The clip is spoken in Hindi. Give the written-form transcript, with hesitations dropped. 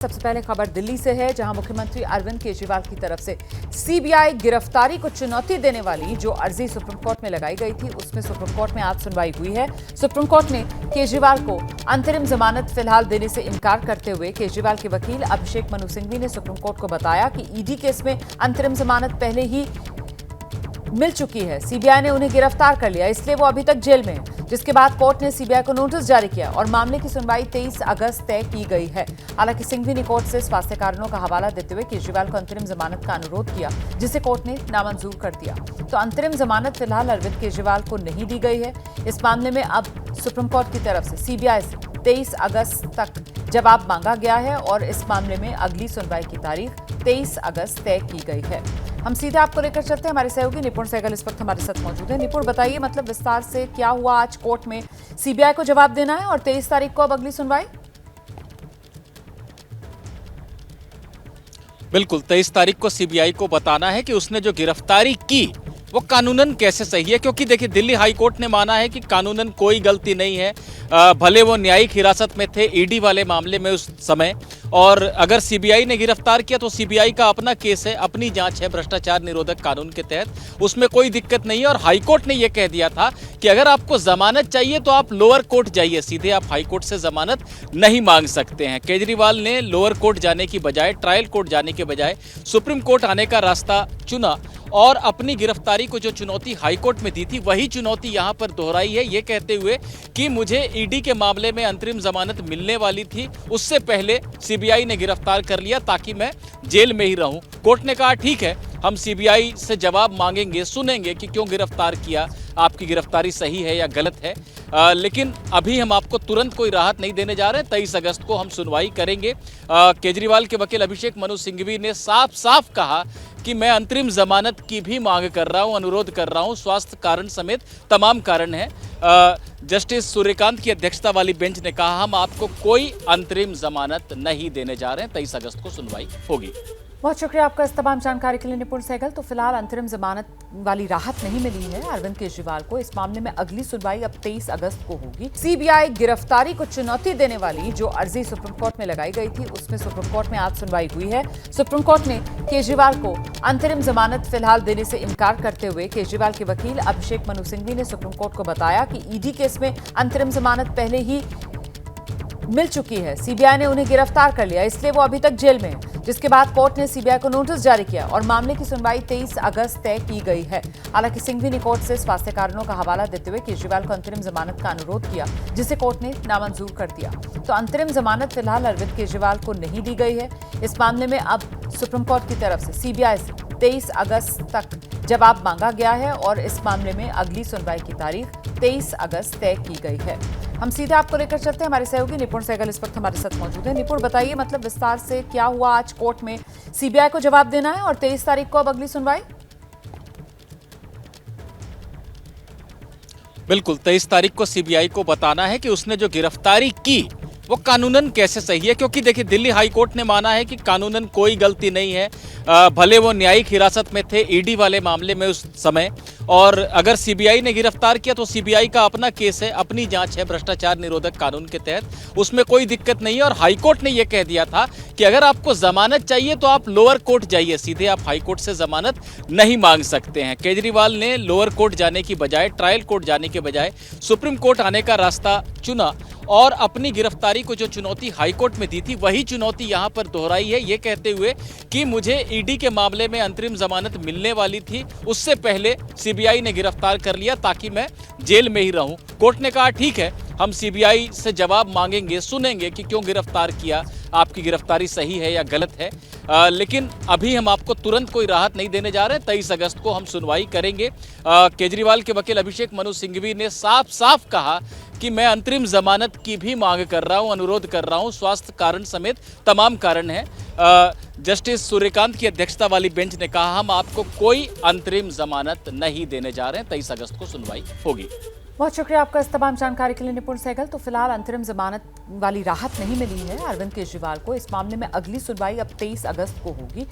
सबसे पहले खबर दिल्ली से है, जहां मुख्यमंत्री अरविंद केजरीवाल की तरफ से सीबीआई गिरफ्तारी को चुनौती देने वाली जो अर्जी सुप्रीम कोर्ट में लगाई गई थी, उसमें सुप्रीम कोर्ट में आज सुनवाई हुई है। सुप्रीम कोर्ट ने केजरीवाल को अंतरिम जमानत फिलहाल देने से इनकार करते हुए केजरीवाल के वकील अभिषेक मनु सिंघवी ने सुप्रीम कोर्ट को बताया कि ईडी केस में अंतरिम जमानत पहले ही मिल चुकी है। सीबीआई ने उन्हें गिरफ्तार कर लिया, इसलिए वो अभी तक जेल में है, जिसके बाद कोर्ट ने सीबीआई को नोटिस जारी किया और मामले की सुनवाई 23 अगस्त तय की गई है। हालांकि सिंघवी ने कोर्ट से स्वास्थ्य कारणों का हवाला देते हुए केजरीवाल को अंतरिम जमानत का अनुरोध किया, जिसे कोर्ट ने नामंजूर कर दिया। तो अंतरिम जमानत फिलहाल अरविंद केजरीवाल को नहीं दी गई है। इस मामले में अब सुप्रीम कोर्ट की तरफ से सीबीआई से 23 अगस्त तक जवाब मांगा गया है और इस मामले में अगली सुनवाई की तारीख 23 अगस्त तय की गई है। हम सीधे आपको लेकर चलते हैं, हमारे सहयोगी निपुण सहगल इस वक्त हमारे साथ मौजूद है। निपुण, बताइए मतलब विस्तार से क्या हुआ आज कोर्ट में? सीबीआई को जवाब देना है और 23 तारीख को अब अगली सुनवाई। बिल्कुल, 23 तारीख को सीबीआई को बताना है कि उसने जो गिरफ्तारी की वो कानूनन कैसे सही है, क्योंकि देखिए दिल्ली हाई कोर्ट ने माना है कि कानूनन कोई गलती नहीं है। भले वो न्यायिक हिरासत में थे ईडी वाले मामले में उस समय, और अगर सीबीआई ने गिरफ्तार किया तो सीबीआई का अपना केस है, अपनी जांच है भ्रष्टाचार निरोधक कानून के तहत, उसमें कोई दिक्कत नहीं है। और हाईकोर्ट ने यह कह दिया था कि अगर आपको जमानत चाहिए तो आप लोअर कोर्ट जाइए, सीधे आप हाईकोर्ट से जमानत नहीं मांग सकते हैं। केजरीवाल ने लोअर कोर्ट जाने की बजाय, ट्रायल कोर्ट जाने के बजाय सुप्रीम कोर्ट आने का रास्ता चुना और अपनी गिरफ्तारी को जो चुनौती हाईकोर्ट में दी थी वही चुनौती यहां पर दोहराई है, ये कहते हुए कि मुझे ईडी के मामले में अंतरिम जमानत मिलने वाली थी, उससे पहले सीबीआई ने गिरफ्तार कर लिया ताकि मैं जेल में ही रहूं। कोर्ट ने कहा ठीक है, हम सीबीआई से जवाब मांगेंगे, सुनेंगे कि क्यों गिरफ्तार किया, आपकी गिरफ्तारी सही है या गलत है, लेकिन अभी हम आपको तुरंत कोई राहत नहीं देने जा रहे हैं। 23 अगस्त को हम सुनवाई करेंगे। केजरीवाल के वकील अभिषेक मनु सिंघवी ने साफ साफ कहा कि मैं अंतरिम जमानत की भी मांग कर रहा हूं, अनुरोध कर रहा हूं, स्वास्थ्य कारण समेत तमाम कारण हैं। जस्टिस सूर्यकांत की अध्यक्षता वाली बेंच ने कहा हम आपको कोई अंतरिम जमानत नहीं देने जा रहे हैं, 23 अगस्त को सुनवाई होगी। बहुत शुक्रिया आपका इस तमाम जानकारी के लिए निपुण सहगल। तो फिलहाल अंतरिम जमानत वाली राहत नहीं मिली है अरविंद केजरीवाल को। इस मामले में अगली सुनवाई अब 23 अगस्त को होगी। सीबीआई गिरफ्तारी को चुनौती देने वाली जो अर्जी सुप्रीम कोर्ट में लगाई गई थी, उसमें सुप्रीम कोर्ट में आज सुनवाई हुई है। सुप्रीम कोर्ट ने केजरीवाल को अंतरिम जमानत फिलहाल देने से इनकार करते हुए केजरीवाल के वकील अभिषेक मनु सिंघवी ने सुप्रीम कोर्ट को बताया कि ईडी केस में अंतरिम जमानत पहले ही मिल चुकी है। सीबीआई ने उन्हें गिरफ्तार कर लिया, इसलिए वो अभी तक जेल में है, जिसके बाद कोर्ट ने सीबीआई को नोटिस जारी किया और मामले की सुनवाई 23 अगस्त तय की गई है। हालांकि सिंघवी ने कोर्ट से स्वास्थ्य कारणों का हवाला देते हुए केजरीवाल को अंतरिम जमानत का अनुरोध किया, जिसे कोर्ट ने नामंजूर कर दिया। तो अंतरिम जमानत फिलहाल अरविंद केजरीवाल को नहीं दी गई है। इस मामले में अब सुप्रीम कोर्ट की तरफ से सीबीआई से 23 अगस्त तक जवाब मांगा गया है और इस मामले में अगली सुनवाई की तारीख 23 अगस्त तय की गई है। हम सीधे आपको लेकर चलते हैं, हमारे सहयोगी निपुण सहगल इस वक्त हमारे साथ मौजूद है। निपुण, बताइए मतलब विस्तार से क्या हुआ आज कोर्ट में? सीबीआई को जवाब देना है और 23 तारीख को अब अगली सुनवाई। बिल्कुल, 23 तारीख को सीबीआई को बताना है कि उसने जो गिरफ्तारी की वो कानूनन कैसे सही है, क्योंकि देखिए दिल्ली हाई कोर्ट ने माना है कि कानूनन कोई गलती नहीं है। भले वो न्यायिक हिरासत में थे ईडी वाले मामले में उस समय, और अगर सीबीआई ने गिरफ्तार किया तो सीबीआई का अपना केस है, अपनी जांच है भ्रष्टाचार निरोधक कानून के तहत, उसमें कोई दिक्कत नहीं है। और हाईकोर्ट ने यह कह दिया था कि अगर आपको जमानत चाहिए तो आप लोअर कोर्ट जाइए, सीधे आप हाईकोर्ट से जमानत नहीं मांग सकते हैं। केजरीवाल ने लोअर कोर्ट जाने की बजाय, ट्रायल कोर्ट जाने के बजाय सुप्रीम कोर्ट आने का रास्ता चुना और अपनी गिरफ्तारी को जो चुनौती हाईकोर्ट में दी थी वही चुनौती यहां पर दोहराई है, ये कहते हुए कि मुझे ईडी के मामले में अंतरिम जमानत मिलने वाली थी, उससे पहले सीबीआई ने गिरफ्तार कर लिया ताकि मैं जेल में ही रहूं। कोर्ट ने कहा ठीक है, हम सीबीआई से जवाब मांगेंगे, सुनेंगे कि क्यों गिरफ्तार किया, आपकी गिरफ्तारी सही है या गलत है, लेकिन अभी हम आपको तुरंत कोई राहत नहीं देने जा रहे हैं। 23 अगस्त को हम सुनवाई करेंगे। केजरीवाल के वकील अभिषेक मनु सिंघवी ने साफ साफ कहा कि मैं अंतरिम जमानत की भी मांग कर रहा हूं, अनुरोध कर रहा हूं, स्वास्थ्य कारण समेत तमाम कारण हैं। जस्टिस सूर्यकांत की अध्यक्षता वाली बेंच ने कहा हम आपको कोई अंतरिम जमानत नहीं देने जा रहे हैं, 23 अगस्त को सुनवाई होगी। बहुत शुक्रिया आपका इस तमाम जानकारी के लिए निपुण सहगल। तो फिलहाल अंतरिम जमानत वाली राहत नहीं मिली है अरविंद केजरीवाल को। इस मामले में अगली सुनवाई अब 23 अगस्त को होगी।